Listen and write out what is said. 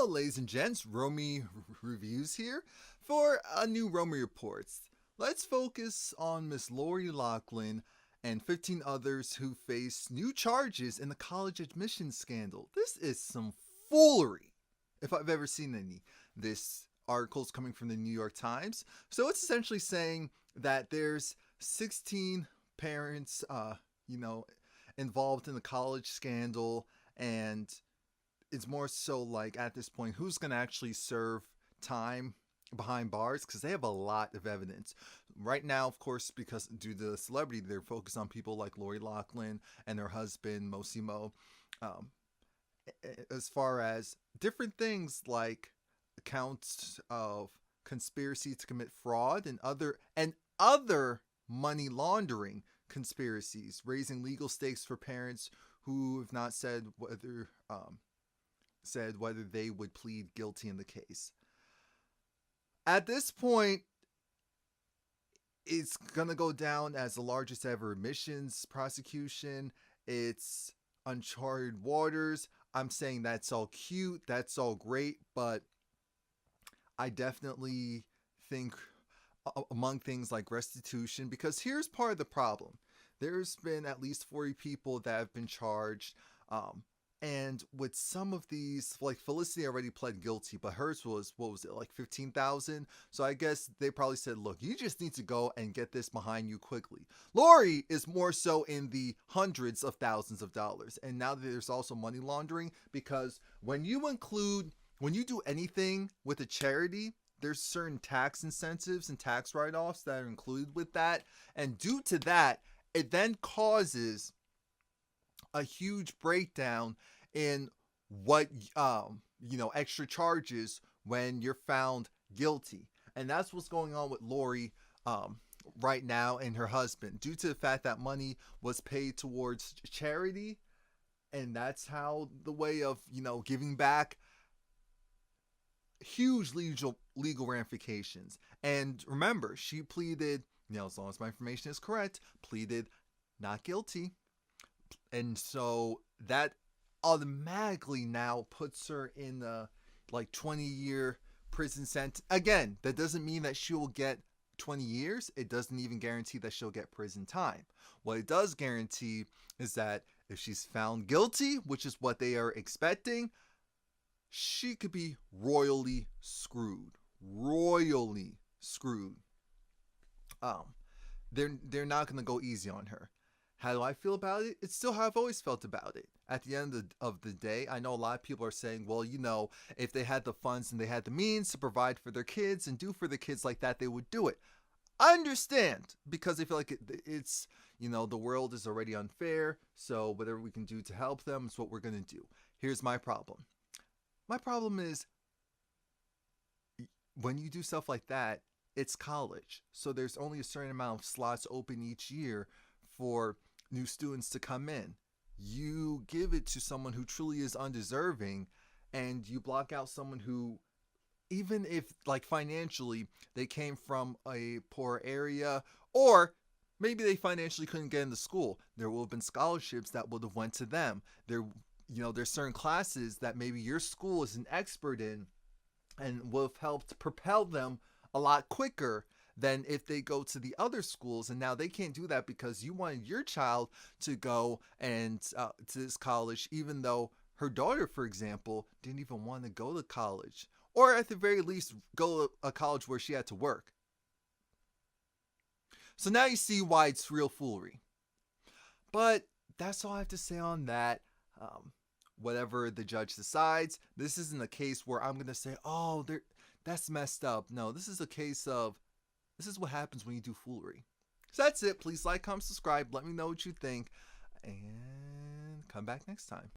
Hello, ladies and gents. Romie Reviews here for a new Romie Reports. Let's focus on Miss Loughlin and 15 others who face new charges in the college admissions scandal. This is some foolery, if I've ever seen any. This article is coming from the New York Times. So it's essentially saying that there's 16 parents, involved in the college scandal, and it's more so like at this point, who's going to actually serve time behind bars, because they have a lot of evidence right now. Of course, because due to the celebrity, they're focused on people like Lori Loughlin and their husband Mosimo, as far as different things like accounts of conspiracy to commit fraud and other money laundering conspiracies, raising legal stakes for parents who have not said whether they would plead guilty in the case. At this point, it's going to go down as the largest ever admissions prosecution. It's uncharted waters. I'm saying that's all cute, that's all great, but I definitely think among things like restitution, because here's part of the problem. There's been at least 40 people that have been charged, and with some of these, like Felicity already pled guilty, but hers was, what was it, like 15,000? So I guess they probably said, look, you just need to go and get this behind you quickly. Lori is more so in the hundreds of thousands of dollars. And now there's also money laundering, because when you do anything with a charity, there's certain tax incentives and tax write-offs that are included with that. And due to that, it then causes a huge breakdown in what extra charges when you're found guilty. And that's what's going on with Lori right now and her husband, due to the fact that money was paid towards charity, and that's how the way of giving back. Huge legal ramifications. And remember, she pleaded, as long as my information is correct, pleaded not guilty. And so that automatically now puts her in a 20-year prison sentence. Again, that doesn't mean that she will get 20 years. It doesn't even guarantee that she'll get prison time. What it does guarantee is that if she's found guilty, which is what they are expecting, she could be royally screwed. Royally screwed. They're not going to go easy on her. How do I feel about it? It's still how I've always felt about it. At the end of the day, I know a lot of people are saying, well, if they had the funds and they had the means to provide for their kids and do for the kids like that, they would do it. I understand, because I feel like it's the world is already unfair, so whatever we can do to help them is what we're going to do. Here's my problem. My problem is, when you do stuff like that, it's college. So there's only a certain amount of slots open each year for new students to come in. You give it to someone who truly is undeserving, and you block out someone who, even if financially they came from a poor area, or maybe they financially couldn't get into school, there will have been scholarships that would have went to them. There's certain classes that maybe your school is an expert in, and will have helped propel them a lot quicker than if they go to the other schools. And now they can't do that because you wanted your child to go and to this college, even though her daughter, for example, didn't even want to go to college, or at the very least go to a college where she had to work. So now you see why it's real foolery. But that's all I have to say on that. Whatever the judge decides, this isn't a case where I'm going to say, oh, that's messed up. No, this is a case of, this is what happens when you do foolery. So that's it. Please like, comment, subscribe. Let me know what you think. And come back next time.